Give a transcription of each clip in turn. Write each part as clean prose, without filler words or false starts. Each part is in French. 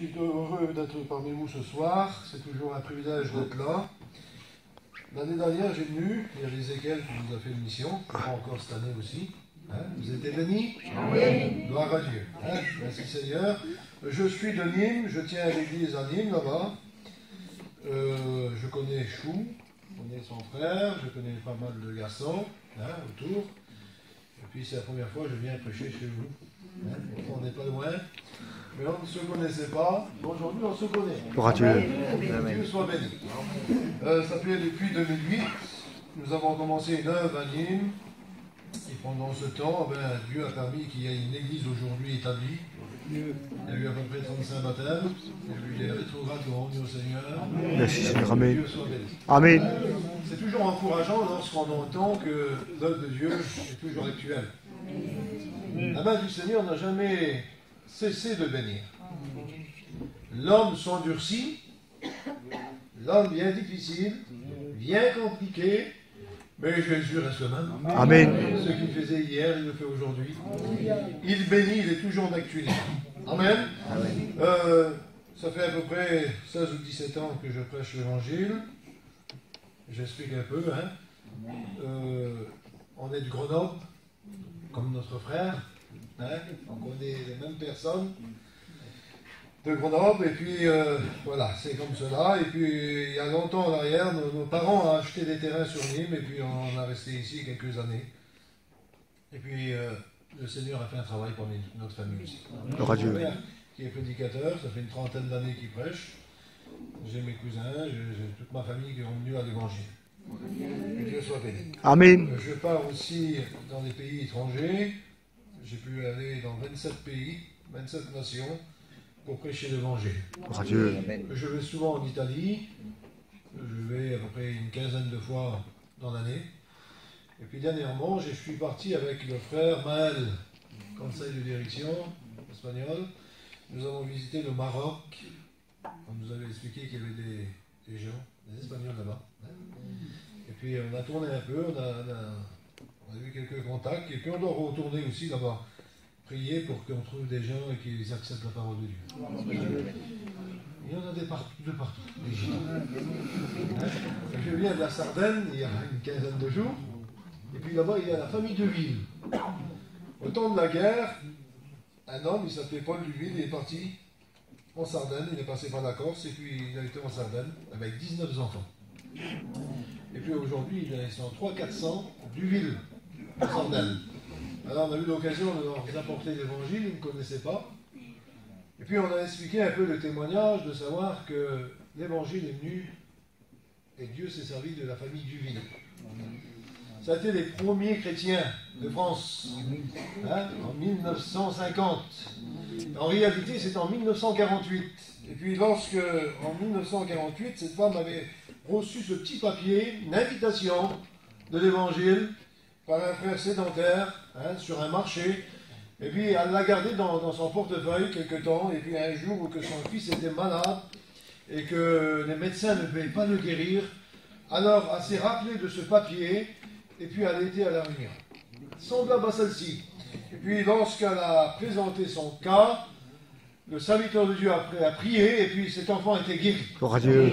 suis heureux d'être parmi vous ce soir. C'est toujours un privilège d'être là. L'année dernière, j'ai venu. Il y a Ézéchiel qui nous a fait une mission. Encore cette année aussi. Hein, vous êtes bénis? Oui. Gloire à Dieu. Hein, merci Seigneur. Je suis de Nîmes. Je tiens à l'église à Nîmes, là-bas. Je connais Chou. Je connais son frère. Je connais pas mal de garçons autour. Et puis c'est la première fois que je viens prêcher chez vous. Hein, on n'est pas loin. Mais on ne se connaissait pas. Aujourd'hui, on se connaît. Gloire à Dieu. Que Dieu soit béni. Ça fait depuis 2008. Nous avons commencé une œuvre à Nîmes. Et pendant ce temps, Dieu a permis qu'il y ait une église aujourd'hui établie. Il y a eu à peu près 35 baptêmes. Il y a eu des rétrogrades rendus au Seigneur. Merci Seigneur. Amen. Dieu soit béni. Amen. C'est toujours encourageant lorsqu'on entend que l'œuvre de Dieu est toujours actuelle. La main du Seigneur n'a jamais cessé de bénir. L'homme s'endurcit, l'homme bien difficile, bien compliqué, mais Jésus reste le même. Amen. Ce qu'il faisait hier, il le fait aujourd'hui. Il bénit, il est toujours d'actualité. Amen. Ça fait à peu près 16 ou 17 ans que je prêche l'évangile. J'explique un peu. On est de Grenoble, comme notre frère. On connaît les mêmes personnes de Grenoble. Et puis, voilà, c'est comme cela. Et puis, il y a longtemps en arrière, nos parents ont acheté des terrains sur Nîmes. Et puis, on a resté ici quelques années. Et puis, le Seigneur a fait un travail pour notre famille aussi. Gloire à Dieu. Mon père, qui est prédicateur, ça fait une trentaine d'années qu'il prêche. J'ai mes cousins, j'ai toute ma famille qui est venue à l'évangile. Que Dieu soit béni. Amen. Je pars aussi dans des pays étrangers. J'ai pu aller dans 27 pays, 27 nations, pour prêcher l'évangile. Gloire à Dieu. Je vais souvent en Italie. Je vais à peu près une quinzaine de fois dans l'année. Et puis dernièrement, je suis parti avec le frère Maël, conseil de direction espagnol. Nous avons visité le Maroc. On nous avait expliqué qu'il y avait des gens, des Espagnols là-bas. Et puis on a tourné un peu, on a eu quelques contacts, et puis on doit retourner aussi là-bas, prier pour qu'on trouve des gens et qu'ils acceptent la parole de Dieu. Il y en a de partout, des gens. Je viens de la Sardaigne il y a une quinzaine de jours, et puis là-bas il y a la famille de Ville. Au temps de la guerre, un homme, il s'appelait Paul Duville, il est parti en Sardaigne, il est passé par la Corse, et puis il a été en Sardaigne avec 19 enfants. Et puis aujourd'hui, ils sont 300-400 Duville, en Sardaigne. Alors on a eu l'occasion de leur apporter l'évangile, ils ne connaissaient pas. Et puis on a expliqué un peu le témoignage, de savoir que l'évangile est venu, et Dieu s'est servi de la famille Duville. Ça a été les premiers chrétiens de France, en 1950. En réalité, c'est en 1948. Et puis lorsque, en 1948, cette femme avait reçu ce petit papier, une invitation de l'évangile, par un frère sédentaire, sur un marché, et puis elle l'a gardé dans son portefeuille quelque temps, et puis un jour où que son fils était malade, et que les médecins ne pouvaient pas le guérir, alors elle s'est rappelée de ce papier, et puis elle était à la réunion, semblable à celle-ci. Et puis lorsqu'elle a présenté son cas, le serviteur de Dieu a prié, et puis cet enfant a été guéri. Gloire à Dieu.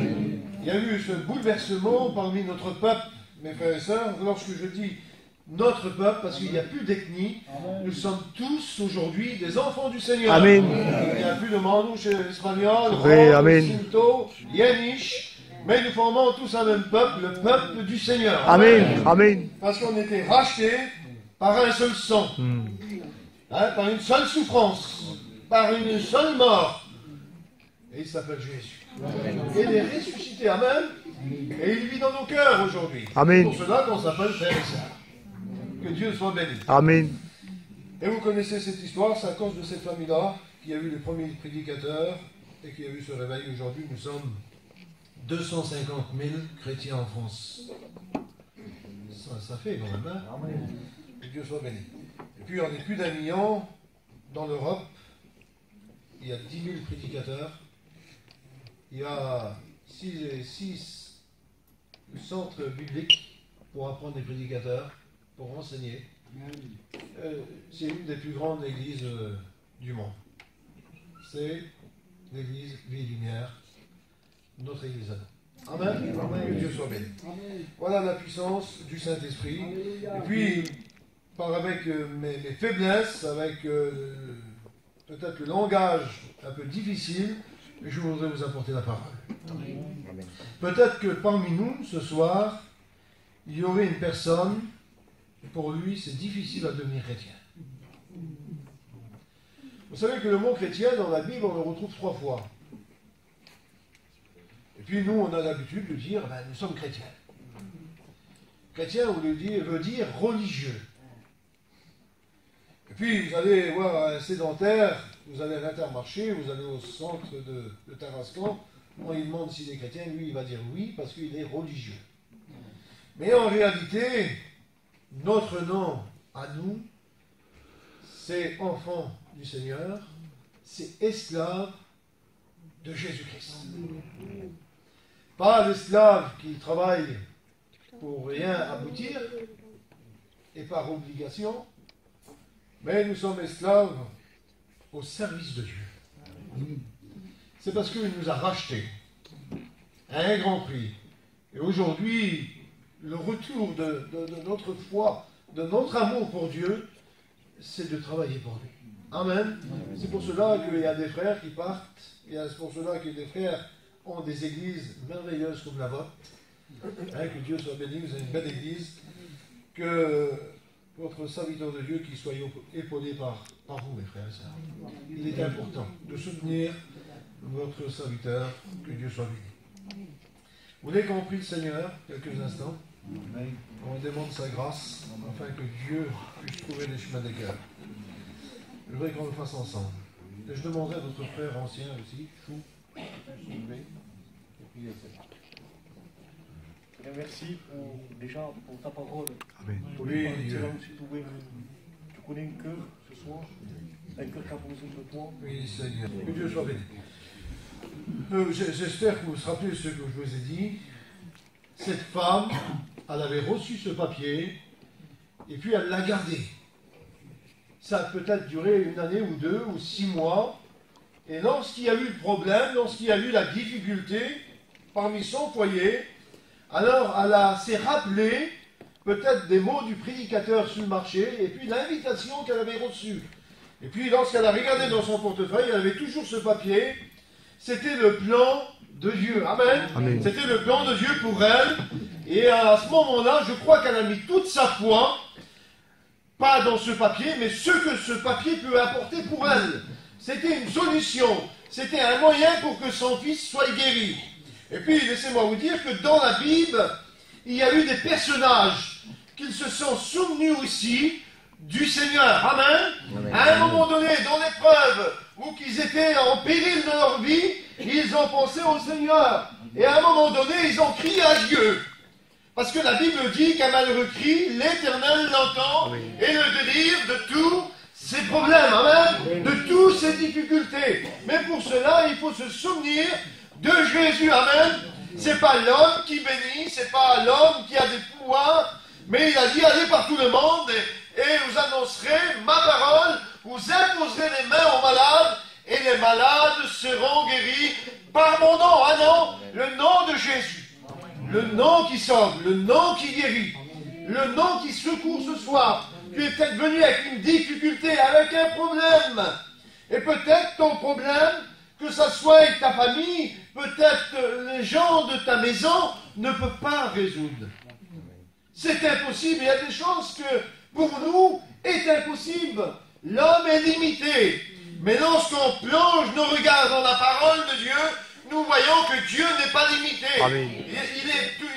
Il y a eu ce bouleversement parmi notre peuple, mes frères et sœurs, lorsque je dis notre peuple, parce qu'il n'y a plus d'ethnie, nous sommes tous aujourd'hui des enfants du Seigneur. Amen. Il n'y a plus de Manouche espagnol, Oui, amen. Sinto, Yanish, mais nous formons tous un même peuple, le peuple du Seigneur. Amen. Amen. Parce qu'on était rachetés par un seul sang, par une seule souffrance, par une seule mort. Et il s'appelle Jésus. Et il est ressuscité, amen. Et il vit dans nos cœurs aujourd'hui. Amen. C'est pour cela qu'on s'appelle frères et sœurs. Que Dieu soit béni. Amen. Et vous connaissez cette histoire, c'est à cause de cette famille-là qui a eu les premiers prédicateurs et qui a eu ce réveil. Aujourd'hui, nous sommes 250 000 chrétiens en France. Ça fait quand même, hein? Que Dieu soit béni. Et puis, on est plus d'1 million dans l'Europe. Il y a 10 000 prédicateurs. Il y a 6 centres bibliques pour apprendre des prédicateurs, pour enseigner. C'est une des plus grandes églises du monde. C'est l'église Vie et Lumière, notre église à nous. Amen. Amen. Que Dieu soit béni. Voilà la puissance du Saint-Esprit. Et puis, avec mes faiblesses, avec peut-être le langage un peu difficile, je voudrais vous apporter la parole. Peut-être que parmi nous, ce soir, il y aurait une personne, pour lui, c'est difficile à devenir chrétien. Vous savez que le mot chrétien, dans la Bible, on le retrouve 3 fois. Et puis nous, on a l'habitude de dire, nous sommes chrétiens. Chrétien veut dire religieux. Et puis vous allez voir un sédentaire, vous allez à l'Intermarché, vous allez au centre de Tarascon, on lui demande s'il est chrétien, lui il va dire oui, parce qu'il est religieux. Mais en réalité, notre nom à nous, c'est enfant du Seigneur, c'est esclave de Jésus-Christ. Pas l'esclave qui travaille pour rien aboutir et par obligation, mais nous sommes esclaves au service de Dieu. C'est parce qu'il nous a rachetés à un grand prix. Et aujourd'hui, le retour de notre foi, de notre amour pour Dieu, c'est de travailler pour lui. Amen. C'est pour cela qu'il y a des frères qui partent, et c'est pour cela que des frères ont des églises merveilleuses comme la vôtre. Que Dieu soit béni, vous avez une belle église, que votre serviteur de Dieu qui soit épaulé par vous, mes frères et sœurs. Il est important de soutenir votre serviteur, que Dieu soit béni. Vous voulez qu'on prie le Seigneur quelques instants? On demande sa grâce, afin que Dieu puisse trouver les chemins des cœurs. Je voudrais qu'on le fasse ensemble. Et je demanderai à notre frère ancien aussi, Chou, s'il vous plaît. Merci déjà pour ta parole. Amen. Oui, tu connais un cœur ce soir, un cœur qui a besoin de toi. Oui, Seigneur. Que Dieu soit béni. J'espère que vous vous rappelez ce que je vous ai dit. Cette femme, elle avait reçu ce papier et puis elle l'a gardé. Ça a peut-être duré 1 année ou 2 ou 6 mois. Et lorsqu'il y a eu le problème, lorsqu'il y a eu la difficulté parmi son foyer, alors elle s'est rappelé peut-être des mots du prédicateur sur le marché et puis l'invitation qu'elle avait reçue. Et puis lorsqu'elle a regardé dans son portefeuille, elle avait toujours ce papier. C'était le plan de Dieu. Amen. Amen. C'était le plan de Dieu pour elle. Et à ce moment-là, je crois qu'elle a mis toute sa foi, pas dans ce papier, mais ce que ce papier peut apporter pour elle. C'était une solution. C'était un moyen pour que son fils soit guéri. Et puis, laissez-moi vous dire que dans la Bible, il y a eu des personnages qui se sont souvenus aussi du Seigneur. Amen. Amen. À un moment donné, dans l'épreuve, où qu'ils étaient en péril de leur vie, ils ont pensé au Seigneur. Et à un moment donné, ils ont crié à Dieu. Parce que la Bible dit qu'un malheureux crie, l'Éternel l'entend et le délivre de tous ses problèmes. Amen. De toutes ses difficultés. Mais pour cela, il faut se souvenir de Jésus. Amen. C'est pas l'homme qui bénit, c'est pas l'homme qui a des pouvoirs, mais il a dit allez par tout le monde et vous annoncerez ma parole, vous imposerez les mains aux malades et les malades seront guéris par mon nom. Ah non, le nom de Jésus. Le nom qui sauve, le nom qui guérit, le nom qui secourt ce soir. Tu es peut-être venu avec une difficulté, avec un problème. Et peut-être ton problème, que ça soit avec ta famille, peut-être les gens de ta maison ne peuvent pas résoudre. C'est impossible. Il y a des choses que, pour nous, est impossible. L'homme est limité. Mais lorsqu'on plonge nos regards dans la parole de Dieu, nous voyons que Dieu n'est pas limité.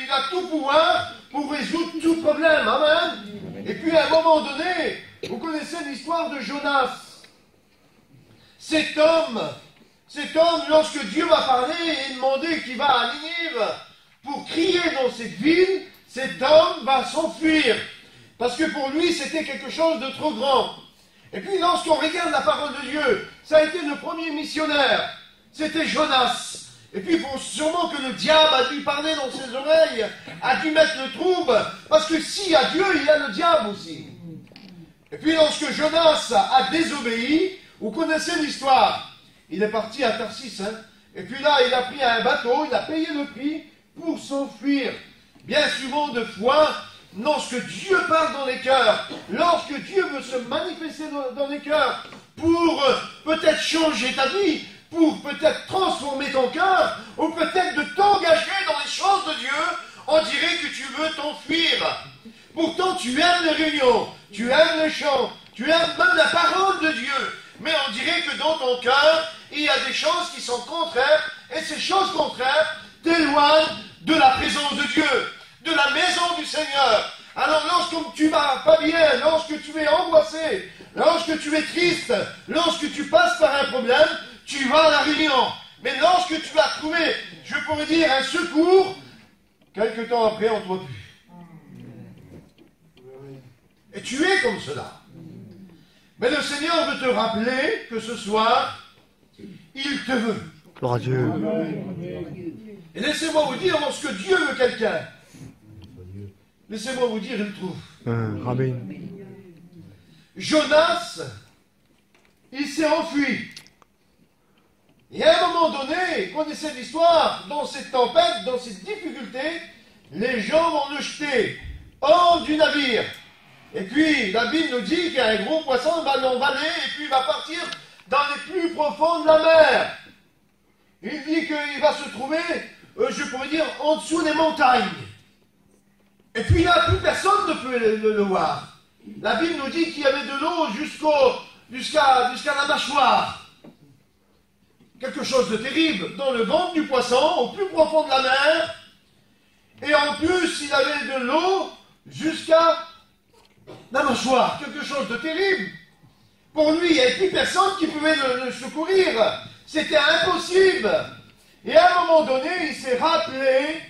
Il a tout pouvoir pour résoudre tout problème. Amen. Et puis à un moment donné, vous connaissez l'histoire de Jonas. Cet homme, lorsque Dieu va parler et demander qu'il va à Ninive pour crier dans cette ville, cet homme va s'enfuir. Parce que pour lui, c'était quelque chose de trop grand. Et puis lorsqu'on regarde la parole de Dieu, ça a été le premier missionnaire. C'était Jonas. Et puis sûrement que le diable a dû parler dans ses oreilles, a dû mettre le trouble, parce que s'il y a Dieu, il y a le diable aussi. Et puis lorsque Jonas a désobéi, vous connaissez l'histoire, il est parti à Tarsis, hein. Et puis là, il a pris un bateau, il a payé le prix pour s'enfuir. Bien souvent, de fois, lorsque Dieu parle dans les cœurs, lorsque Dieu veut se manifester dans les cœurs, pour peut-être changer ta vie, pour peut-être transformer ton cœur, ou peut-être de t'engager dans les choses de Dieu, on dirait que tu veux t'enfuir. Pourtant, tu aimes les réunions, tu aimes les chants, tu aimes même la parole de Dieu. Mais on dirait que dans ton cœur, il y a des choses qui sont contraires, et ces choses contraires t'éloignent de la présence de Dieu, de la maison du Seigneur. Alors lorsque tu vas pas bien, lorsque tu es angoissé, lorsque tu es triste, lorsque tu passes par un problème, tu vas à la réunion. Mais lorsque tu vas trouver, je pourrais dire, un secours, quelque temps après, on ne te voit plus. Et tu es comme cela. Mais le Seigneur veut te rappeler que ce soir, il te veut. Gloire à Dieu. Et laissez-moi vous dire, lorsque Dieu veut quelqu'un, laissez-moi vous dire, il le trouve. Amen. Jonas, il s'est enfui. Et à un moment donné, connaissez l'histoire, dans cette tempête, dans cette difficulté, les gens vont le jeter hors du navire. Et puis, la Bible nous dit qu'il y a un gros poisson va l'emballer et puis il va partir dans les plus profonds de la mer. Il dit qu'il va se trouver, je pourrais dire, en dessous des montagnes. Et puis là, plus personne ne peut le voir. La Bible nous dit qu'il y avait de l'eau jusqu'à la mâchoire. Quelque chose de terrible. Dans le ventre du poisson, au plus profond de la mer. Et en plus, il avait de l'eau jusqu'à la mâchoire. Quelque chose de terrible. Pour lui, il n'y avait plus personne qui pouvait le secourir. C'était impossible. Et à un moment donné, il s'est rappelé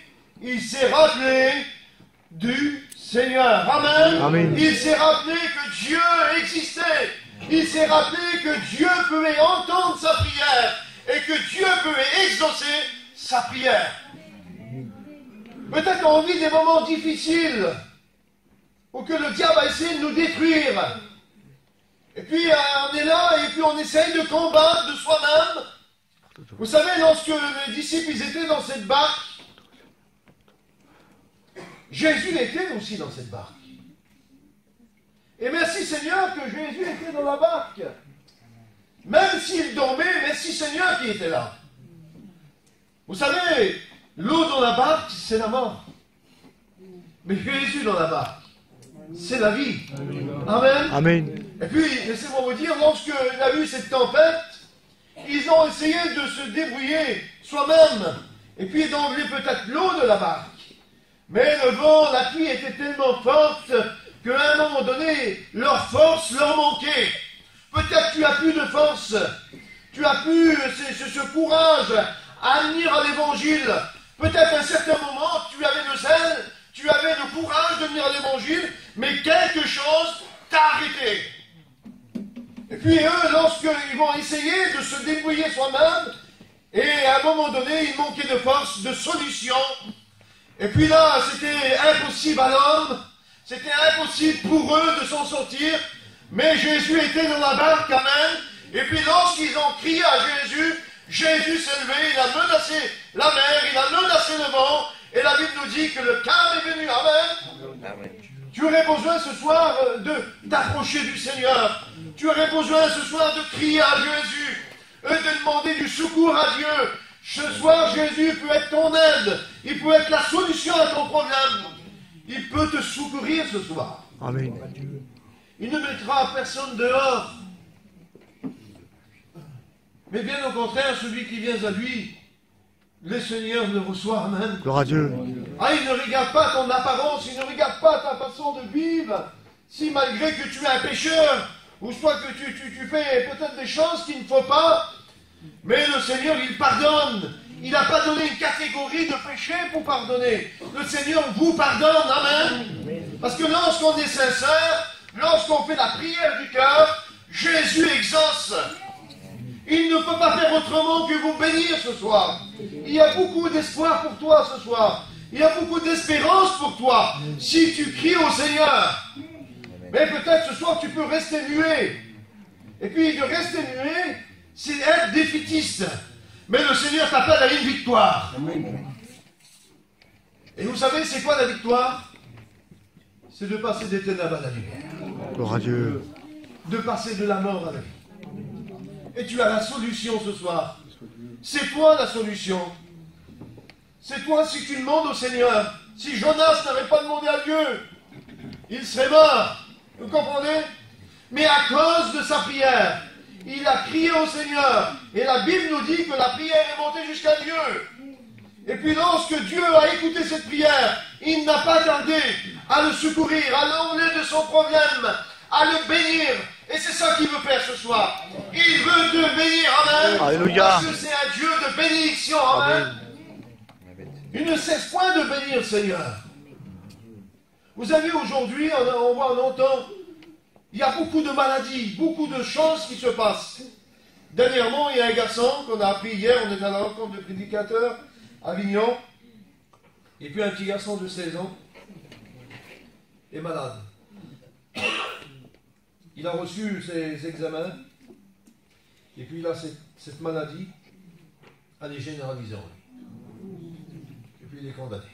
du Seigneur. Amen. Amen. Il s'est rappelé que Dieu existait. Il s'est rappelé que Dieu pouvait entendre sa prière et que Dieu pouvait exaucer sa prière. Peut-être qu'on vit des moments difficiles où que le diable a essayé de nous détruire. Et puis on est là et puis on essaye de combattre de soi-même. Vous savez, lorsque les disciples ils étaient dans cette barque, Jésus était aussi dans cette barque. Et merci Seigneur que Jésus était dans la barque. Même s'il dormait, merci Seigneur qui était là. Vous savez, l'eau dans la barque, c'est la mort. Mais Jésus dans la barque, c'est la vie. Amen. Amen. Et puis, laissez-moi vous dire, lorsqu'il a eu cette tempête, ils ont essayé de se débrouiller soi-même. Et puis d'enlever peut-être l'eau de la barque. Mais le vent, la pluie était tellement forte qu'à un moment donné, leur force leur manquait. Peut-être tu as plus de force. Tu as plus ce courage à venir à l'évangile. Peut-être à un certain moment, tu avais le zèle, tu avais le courage de venir à l'évangile, mais quelque chose t'a arrêté. Et puis eux, lorsqu'ils vont essayer de se débrouiller soi-même, et à un moment donné, ils manquaient de force, de solution. Et puis là, c'était impossible à l'homme, c'était impossible pour eux de s'en sortir, mais Jésus était dans la barque, amen. Et puis lorsqu'ils ont crié à Jésus, Jésus s'est levé, il a menacé la mer, il a menacé le vent, et la Bible nous dit que le calme est venu, amen. Tu aurais besoin ce soir de t'approcher du Seigneur. Tu aurais besoin ce soir de crier à Jésus, de demander du secours à Dieu. Ce soir, Jésus peut être ton aide. Il peut être la solution à ton problème. Il peut te secourir ce soir. Amen. Il ne mettra personne dehors. Mais bien au contraire, celui qui vient à lui, le Seigneur le reçoit. Amen. Gloire à Dieu. Ah, il ne regarde pas ton apparence, il ne regarde pas ta façon de vivre. Si malgré que tu es un pécheur, ou soit que tu fais peut-être des choses qu'il ne faut pas, mais le Seigneur, il pardonne. Il n'a pas donné une catégorie de péché pour pardonner. Le Seigneur vous pardonne, amen. Parce que lorsqu'on est sincère, lorsqu'on fait la prière du cœur, Jésus exauce. Il ne peut pas faire autrement que vous bénir ce soir. Il y a beaucoup d'espoir pour toi ce soir. Il y a beaucoup d'espérance pour toi si tu cries au Seigneur. Mais peut-être ce soir tu peux rester muet. Et puis de rester muet, c'est être défaitiste. Mais le Seigneur t'appelle à une victoire. Et vous savez, c'est quoi la victoire? C'est de passer des ténèbres à la lumière. Gloire à Dieu. De passer de la mort à la vie. Et tu as la solution ce soir. C'est toi la solution. C'est toi si tu demandes au Seigneur. Si Jonas n'avait pas demandé à Dieu, il serait mort. Vous comprenez? Mais à cause de sa prière, il a crié au Seigneur. Et la Bible nous dit que la prière est montée jusqu'à Dieu. Et puis lorsque Dieu a écouté cette prière, il n'a pas tardé à le secourir, à l'emmener de son problème, à le bénir. Et c'est ça qu'il veut faire ce soir. Il veut te bénir, amen. Alléluia. Parce que c'est un Dieu de bénédiction, amen. Il ne cesse point de bénir le Seigneur. Vous savez, aujourd'hui, on entend, il y a beaucoup de maladies, beaucoup de choses qui se passent. Dernièrement, il y a un garçon qu'on a appris hier, on est à la rencontre de prédicateurs à Avignon, et puis un petit garçon de 16 ans est malade. Il a reçu ses examens, et puis il a cette maladie, elle est généralisée en lui. Et puis il est condamné.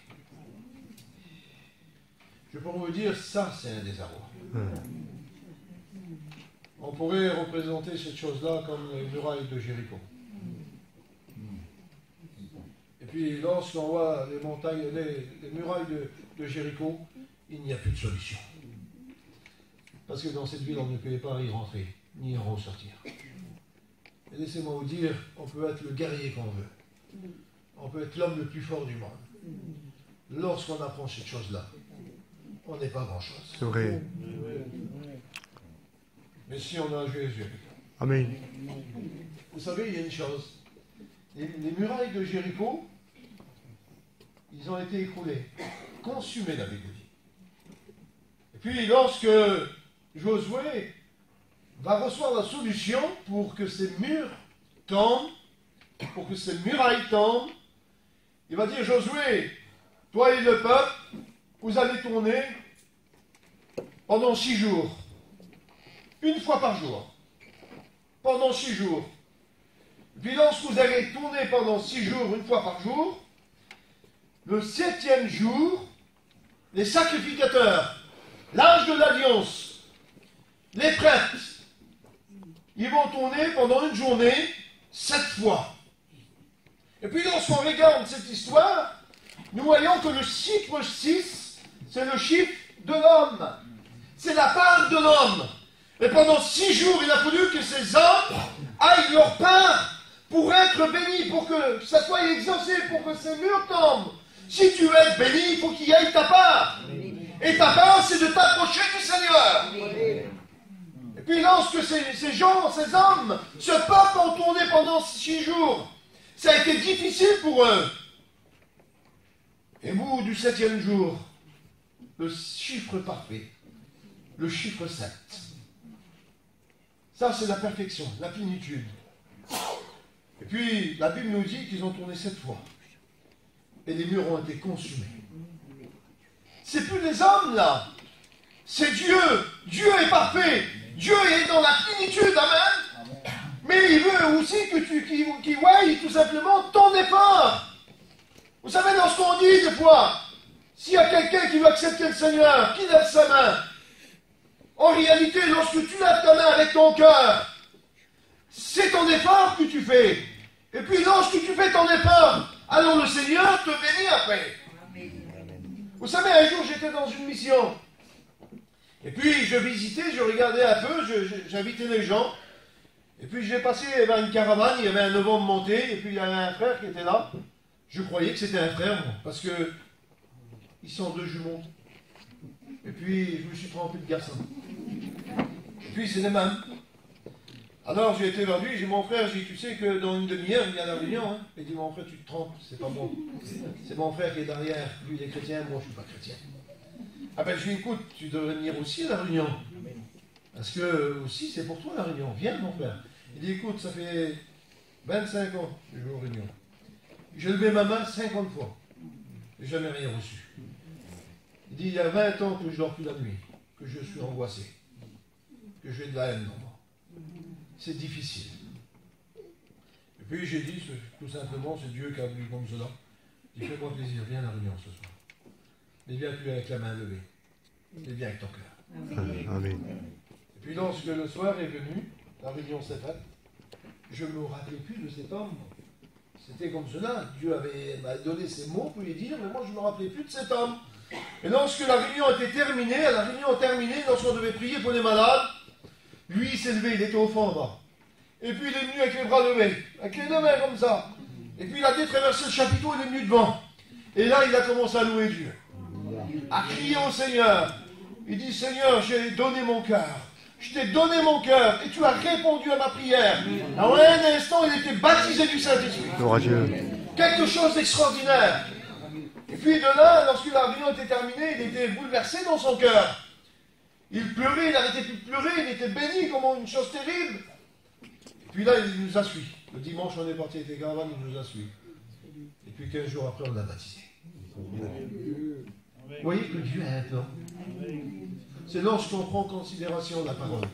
Je peux vous dire, ça c'est un désarroi. On pourrait représenter cette chose-là comme les murailles de Jéricho. Et puis lorsqu'on voit les montagnes, les murailles de Jéricho, il n'y a plus de solution. Parce que dans cette ville, on ne peut pas y rentrer, ni y ressortir. Et laissez-moi vous dire, on peut être le guerrier qu'on veut. On peut être l'homme le plus fort du monde. Lorsqu'on apprend cette chose-là, on n'est pas grand-chose. C'est vrai. Mais si on a Jésus, Amen. vous savez, il y a une chose. Les murailles de Jéricho, ils ont été écroulés, consumés, la Bible dit. Et puis, lorsque Josué va recevoir la solution pour que ces murs tombent, pour que ces murailles tombent, il va dire, Josué, toi et le peuple, vous allez tourner pendant 6 jours. Une fois par jour. Pendant 6 jours. Puis lorsque vous allez tourner pendant 6 jours, une fois par jour, le 7e jour, les sacrificateurs, l'âge de l'alliance, les prêtres, ils vont tourner pendant une journée 7 fois. Et puis lorsqu'on regarde cette histoire, nous voyons que le chiffre 6, c'est le chiffre de l'homme. C'est la part de l'homme. Et pendant 6 jours, il a fallu que ces hommes aillent leur part pour être bénis, pour que ça soit exaucé, pour que ces murs tombent. Si tu veux être béni, il faut qu'il y ait ta part. Et ta part, c'est de t'approcher du Seigneur. Et puis lorsque ces gens, ces hommes, ce peuple ont tourné pendant 6 jours, ça a été difficile pour eux. Et vous, du 7e jour, le chiffre parfait, le chiffre 7. Ça, c'est la perfection, la plénitude. Et puis, la Bible nous dit qu'ils ont tourné 7 fois. Et les murs ont été consumés. C'est plus des hommes, là. C'est Dieu. Dieu est parfait. Dieu est dans la plénitude, amen. Mais il veut aussi que qu'il voie tout simplement ton effort. Vous savez, lorsqu'on dit des fois, s'il y a quelqu'un qui veut accepter le Seigneur, qui lève sa main, en réalité, lorsque tu lèves ta main avec ton cœur, c'est ton effort que tu fais. Et puis lorsque tu fais ton effort, alors le Seigneur te bénit après. Vous savez, un jour j'étais dans une mission. Et puis je visitais, je regardais un peu, j'invitais les gens. Et puis j'ai passé vers une caravane, il y avait un novembre monté, et puis il y avait un frère qui était là. Je croyais que c'était un frère, moi, parce que ils sont 2 jumeaux. Et puis je me suis trompé de garçon. Et puis c'est les mêmes. Alors j'ai été vers lui, j'ai dit mon frère, j'ai dit, tu sais que dans une demi-heure il y a la réunion. Hein. Il dit mon frère, tu te trompes, c'est pas bon. C'est mon frère qui est derrière, lui il est chrétien, moi je suis pas chrétien. Ah ben je lui dis, écoute, tu devrais venir aussi à la réunion. Parce que aussi c'est pour toi la réunion, viens mon frère. Il dit écoute, ça fait 25 ans que je vais aux réunions. J'ai levé ma main 50 fois. J'ai jamais rien reçu. Il dit, il y a 20 ans que je dors plus la nuit, que je suis angoissé, que j'ai de la haine dans moi. C'est difficile. puis j'ai dit, tout simplement, c'est Dieu qui a voulu comme cela. Il fait moi plaisir, viens à la réunion ce soir. Mais viens plus avec la main levée. Mais viens avec ton cœur. Amen. Et puis lorsque le soir est venu, la réunion s'est faite, je ne me rappelais plus de cet homme. C'était comme cela. Dieu m'a donné ces mots pour lui dire, mais moi je ne me rappelais plus de cet homme. Et lorsque la réunion était terminée, lorsqu'on devait prier pour les malades, lui il s'est levé, il était au fond en bas. Et puis il est venu avec les bras levés, avec les deux mains comme ça. Et puis il a détraversé le chapiteau, il est venu devant. Et là il a commencé à louer Dieu, à crier au Seigneur. Il dit, Seigneur, j'ai donné mon cœur. Je t'ai donné mon cœur et tu as répondu à ma prière. En un instant, il était baptisé du Saint-Esprit. Gloire à Dieu. Quelque chose d'extraordinaire. Et puis de là, lorsque la réunion était terminée, il était bouleversé dans son cœur. Il pleurait, il n'arrêtait plus de pleurer, il était béni comme une chose terrible. Et puis là, il nous a suivis. Le dimanche, on est parti avec les caravanes, il nous a suivis. Et puis 15 jours après, on l'a baptisé. Vous voyez que Dieu a un plan. C'est lorsqu'on prend en considération la parole.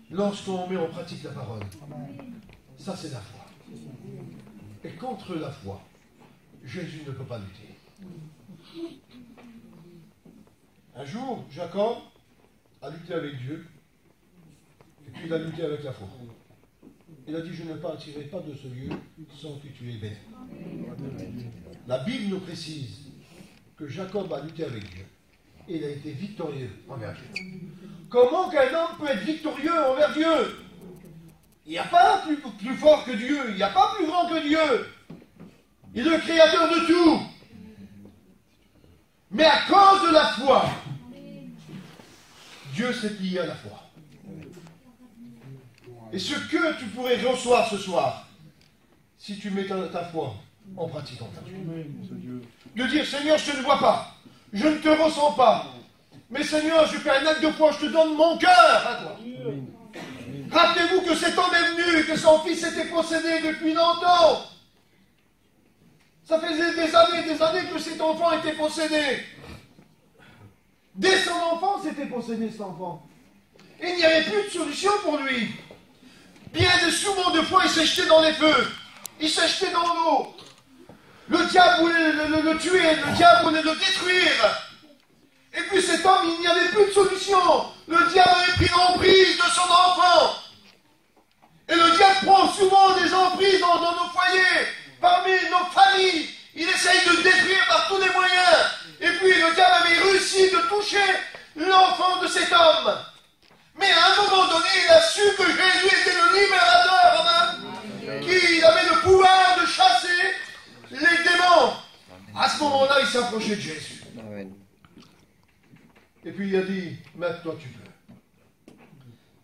Lorsqu'on met en pratique la parole. Ça, c'est la foi. Et contre la foi, Jésus ne peut pas lutter. Un jour, Jacob a lutté avec Dieu, et puis il a lutté avec la foi. Il a dit, je ne partirai pas de ce lieu sans que tu aies béni. La Bible nous précise que Jacob a lutté avec Dieu. Et il a été victorieux envers Dieu. Comment qu'un homme peut être victorieux envers Dieu? Il n'y a pas plus fort que Dieu, il n'y a pas plus grand que Dieu. Il est le créateur de tout. Mais à cause de la foi, Dieu s'est plié à la foi. Et ce que tu pourrais recevoir ce soir, si tu mets ta foi en pratiquant ta foi. De dire, Seigneur, je ne te vois pas. Je ne te ressens pas. Mais Seigneur, je fais un acte de foi, je te donne mon cœur à toi. Rappelez-vous que cet homme est venu, que son fils était possédé depuis longtemps. Ça faisait des années que cet enfant était possédé. Dès son enfance, était possédé cet enfant. Et il n'y avait plus de solution pour lui. Bien souvent de fois, il s'est jeté dans les feux. Il s'est jeté dans l'eau. Le diable voulait le tuer, le diable voulait le détruire. Et puis cet homme, il n'y avait plus de solution. Le diable avait pris l'emprise de son enfant. Et le diable prend souvent des emprises dans nos foyers, parmi nos familles. Il essaye de détruire par tous les moyens. Et puis le diable avait réussi de toucher l'enfant de cet homme. Mais à un moment donné, il a su que Jésus était le libérateur, qu'il avait le pouvoir de chasser les démons. À ce moment-là, il s'approchait de Jésus. Amen. Et puis il a dit, Maître, toi tu peux.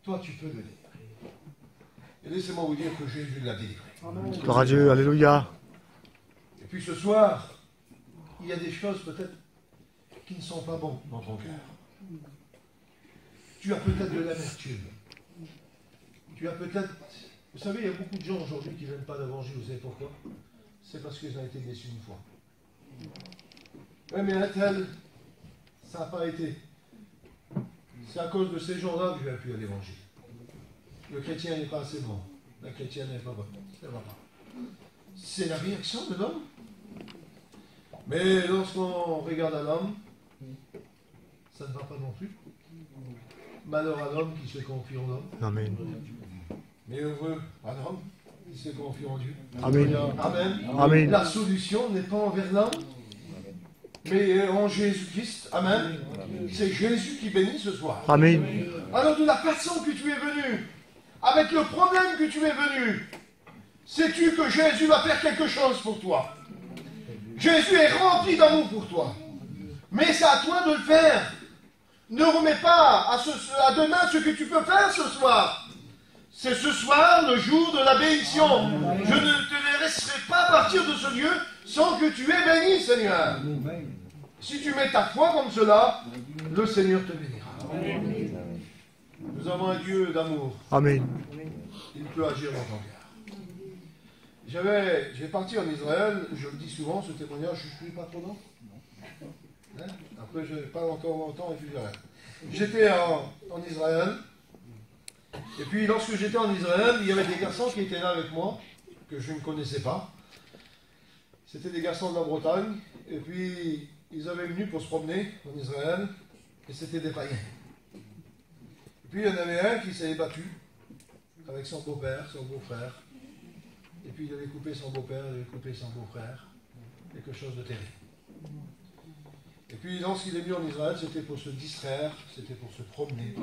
Toi tu peux le délivrer. Et laissez-moi vous dire que Jésus l'a délivré. Gloire à Dieu, alléluia. Et puis ce soir, il y a des choses peut-être qui ne sont pas bonnes dans ton cœur. Tu as peut-être de l'amertume. Tu as peut-être... Vous savez, il y a beaucoup de gens aujourd'hui qui n'aiment pas l'évangile. Vous savez pourquoi? C'est parce qu'ils ont été déçus une fois. Oui, mais un tel, ça n'a pas été. C'est à cause de ces gens-là que je n'ai plus à l'évangile. Le chrétien n'est pas assez bon. La chrétienne n'est pas bonne. Ça ne va pas. C'est la réaction de l'homme. Mais lorsqu'on regarde un homme, ça ne va pas non plus. Malheur à l'homme qui se confie en l'homme. Amen. Mais heureux à l'homme qui se confie en Dieu. Amen. Amen. Amen. La solution n'est pas envers l'homme, mais en Jésus-Christ. Amen. C'est Jésus qui bénit ce soir. Amen. Alors de la façon que tu es venu, avec le problème que tu es venu, sais-tu que Jésus va faire quelque chose pour toi? Jésus est rempli d'amour pour toi. Mais c'est à toi de le faire. Ne remets pas à demain ce que tu peux faire ce soir. C'est ce soir le jour de la bénédiction. Je ne te laisserai pas partir de ce lieu sans que tu aies béni, Seigneur. Si tu mets ta foi comme cela, le Seigneur te bénira. Nous avons un Dieu d'amour. Amen. Il peut agir dans ton cœur. J'ai parti en Israël, je le dis souvent, ce témoignage, je ne suis pas trop long. Hein? Après, je parle encore longtemps et puis j'arrête. J'étais en Israël, Et puis lorsque j'étais en Israël, il y avait des garçons qui étaient là avec moi, que je ne connaissais pas. C'était des garçons de la Bretagne, et puis ils avaient venu pour se promener en Israël, et c'était des païens. Et puis il y en avait un qui s'est battu avec son beau-père, son beau-frère. Et puis il avait coupé son beau-père, il avait coupé son beau-frère. Quelque chose de terrible. Et puis lorsqu'il est venu en Israël, c'était pour se distraire, c'était pour se promener.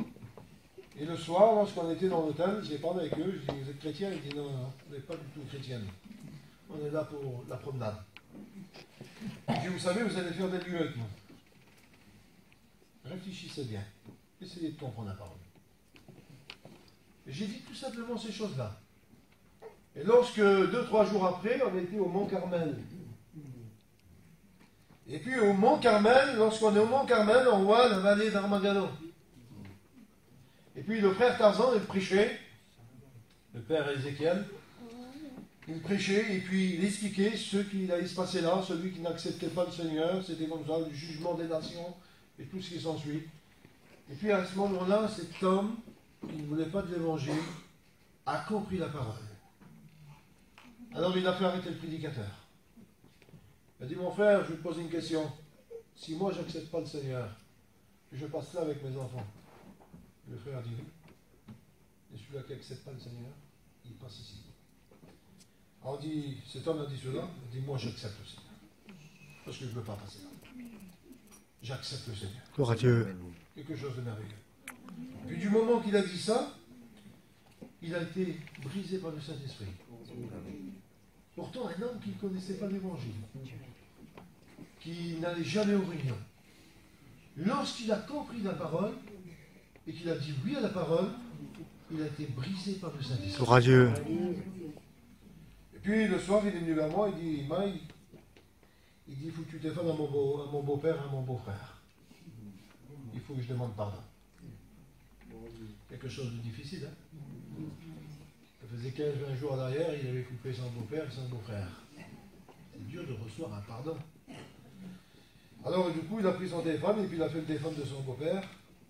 Et le soir, lorsqu'on était dans l'hôtel, j'ai parlé avec eux, je dis, vous êtes chrétiens? Ils disent, non, non, on n'est pas du tout chrétiens. On est là pour la promenade. Je dis, vous savez, vous allez faire des lieux avec nous. Réfléchissez bien. Essayez de comprendre la parole. Et j'ai dit tout simplement ces choses-là. Et lorsque, 2-3 jours après, on était au Mont Carmel. Et puis au Mont Carmel, lorsqu'on est au Mont Carmel, on voit la vallée d'Armageddon. Et puis le frère Tarzan, il prêchait, le père Ézéchiel, il prêchait et puis il expliquait ce qui allait se passer là, celui qui n'acceptait pas le Seigneur, c'était comme ça, le jugement des nations et tout ce qui s'ensuit. Et puis à ce moment-là, cet homme qui ne voulait pas de l'évangile a compris la parole. Alors il a fait arrêter le prédicateur. Il a dit, mon frère, je vais te poser une question. Si moi je n'accepte pas le Seigneur, je passe là avec mes enfants. Le frère a dit oui. Et celui-là qui n'accepte pas le Seigneur, il passe ici. Alors dit, cet homme a dit cela, il dit, moi j'accepte le Seigneur. Parce que je ne veux pas passer là. J'accepte le Seigneur. Gloire à Dieu. Quelque chose de merveilleux. Puis du moment qu'il a dit ça, il a été brisé par le Saint-Esprit. Pourtant, un homme qui ne connaissait pas l'Évangile, qui n'allait jamais aux réunions, lorsqu'il a compris la parole et qu'il a dit oui à la parole, il a été brisé par le Saint-Esprit. Gloire à Dieu. Et puis le soir, il est venu vers moi, il dit, Maï, il dit, il faut que tu défendes à mon beau-père et à mon beau-frère. Il faut que je demande pardon. Quelque chose de difficile, hein? Ça faisait 15-20 jours en arrière, il avait coupé son beau-père et son beau-frère. C'est dur de recevoir un pardon. Alors du coup, il a pris son téléphone et puis il a fait le téléphone de son beau-père.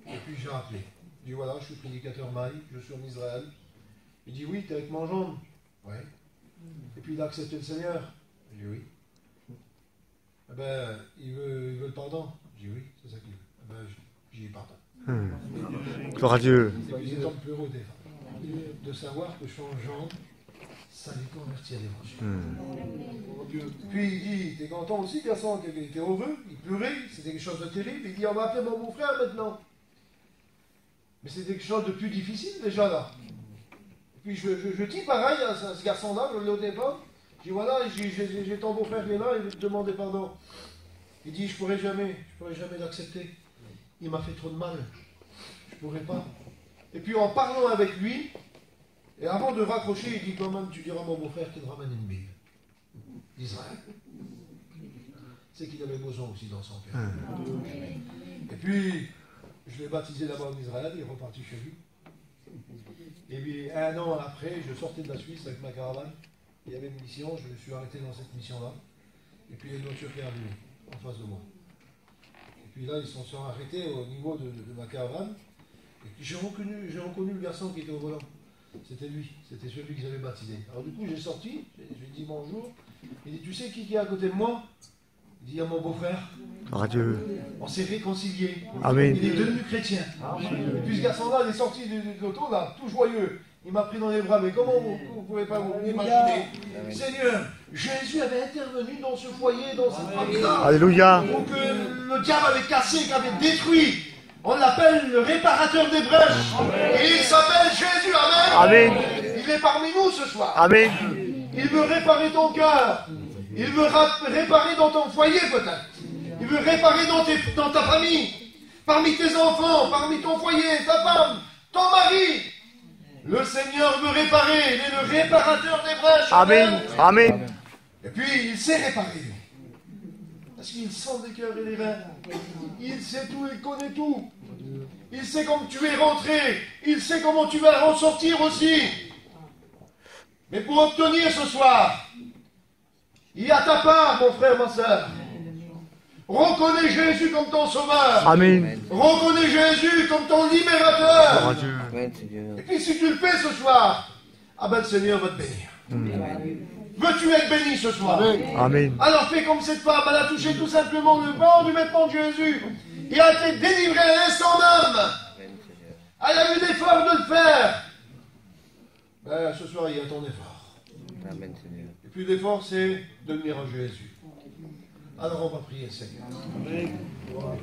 Et puis j'ai appelé. Il dit, voilà, je suis prédicateur Maï, je suis en Israël. Il dit, oui, t'es avec mon jambe. Oui. Et puis il a accepté le Seigneur. J'ai dit, oui. Eh ben, il veut le pardon. J'ai dit, oui, c'est ça qu'il veut. Eh ben, j'ai dit pardon. Gloire à Dieu. C'est un peu heureux de savoir que son jambe, ça les convertit à l'évangile. Puis il dit, t'es content aussi, garçon, qu'il était heureux, il pleurait, c'était quelque chose de terrible. Il dit, on va appeler mon beau-frère maintenant. Mais c'était quelque chose de plus difficile déjà là. Et puis je dis pareil à ce garçon-là, je l'ai au téléphone. Je dis, voilà, j'ai ton beau-frère qui est là, il veut te demander pardon. Il dit, je pourrais jamais l'accepter. Il m'a fait trop de mal. Je ne pourrais pas. Et puis en parlant avec lui, et avant de raccrocher, il dit quand même, tu diras à mon beau-frère qu'il ramène une Bible d'Israël. C'est qu'il avait besoin aussi dans son cœur. Et puis, je l'ai baptisé là-bas en Israël, il est reparti chez lui. Et puis 1 an après, je sortais de la Suisse avec ma caravane. Il y avait une mission, je me suis arrêté dans cette mission-là. Et puis il y a une voiture qui est arrivée en face de moi. Et puis là, ils se sont arrêtés au niveau de ma caravane. Et puis j'ai reconnu le garçon qui était au volant. C'était lui, c'était celui qu'ils avaient baptisé. Alors du coup, j'ai sorti, je lui ai dit bonjour. Il dit, tu sais qui est à côté de moi? Il dit, il y a mon beau-frère. Gloire à Dieu. On s'est réconciliés. Amen. Il est devenu chrétien. Et puis ce garçon-là, il est sorti de l'auto, là, tout joyeux. Il m'a pris dans les bras, mais comment vous ne pouvez pas vous imaginer? Seigneur, Jésus avait intervenu dans ce foyer, dans cette famille-là. Alléluia. Pour que le diable avait cassé, qui avait détruit. On l'appelle le réparateur des brèches. Et il s'appelle Jésus. Amen. Amen. Il est parmi nous ce soir. Amen. Il veut réparer ton cœur. Il veut réparer dans ton foyer peut-être. Il veut réparer dans ta famille. Parmi tes enfants, parmi ton foyer, ta femme, ton mari. Le Seigneur veut réparer. Il est le réparateur des brèches. Amen. Amen. Et puis il sait réparer. Parce qu'il sent les cœurs et les reins. Il sait tout, il connaît tout. Il sait comment tu es rentré. Il sait comment tu vas ressortir aussi. Mais pour obtenir ce soir, il y a ta part, mon frère, ma soeur. Reconnais Jésus comme ton sauveur. Amen. Reconnais Jésus comme ton Gloire libérateur. à Dieu. Amen, Seigneur. Et puis si tu le fais ce soir, ah ben le Seigneur va te bénir. Veux-tu être béni ce soir? Amen. Alors fais comme cette femme, elle a touché tout simplement le bord du vêtement de Jésus. Et elle a été délivrée à l'instant même. Amen, Seigneur. Elle a eu l'effort de le faire. Ben, ce soir, il y a ton effort. Amen, Seigneur. Et puis l'effort, c'est de venir à Jésus. Alors on va prier, Seigneur. Et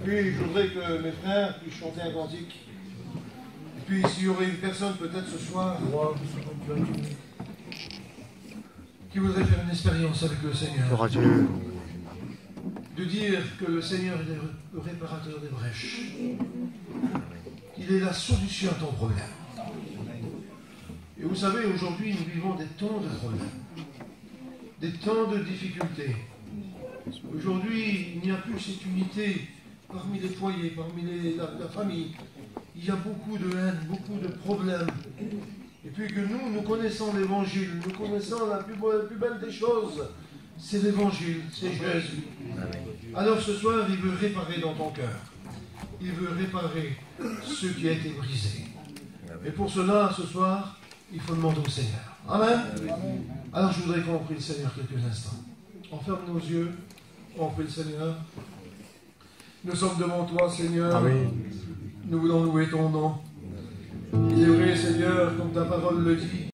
puis je voudrais que mes frères puissent chanter un cantique. Et puis s'il y aurait une personne peut-être ce soir qui voudrait faire une expérience avec le Seigneur, Gloire à Dieu. de dire que le Seigneur est le réparateur des brèches. Il est la solution à ton problème. Et vous savez, aujourd'hui, nous vivons des temps de problèmes, des temps de difficultés. Aujourd'hui, il n'y a plus cette unité parmi les foyers, parmi la famille. Il y a beaucoup de haine, beaucoup de problèmes. Et puis que nous connaissons l'Évangile, nous connaissons la plus belle des choses. C'est l'Évangile, c'est Jésus. Alors ce soir, il veut réparer dans ton cœur. Il veut réparer ce qui a été brisé. Et pour cela, ce soir, il faut demander au Seigneur. Amen. Alors je voudrais qu'on prie le Seigneur quelques instants. On ferme nos yeux, on prie le Seigneur. Nous sommes devant toi, Seigneur. Amen. Nous voulons louer ton nom. Il est vrai, Seigneur, comme ta parole le dit.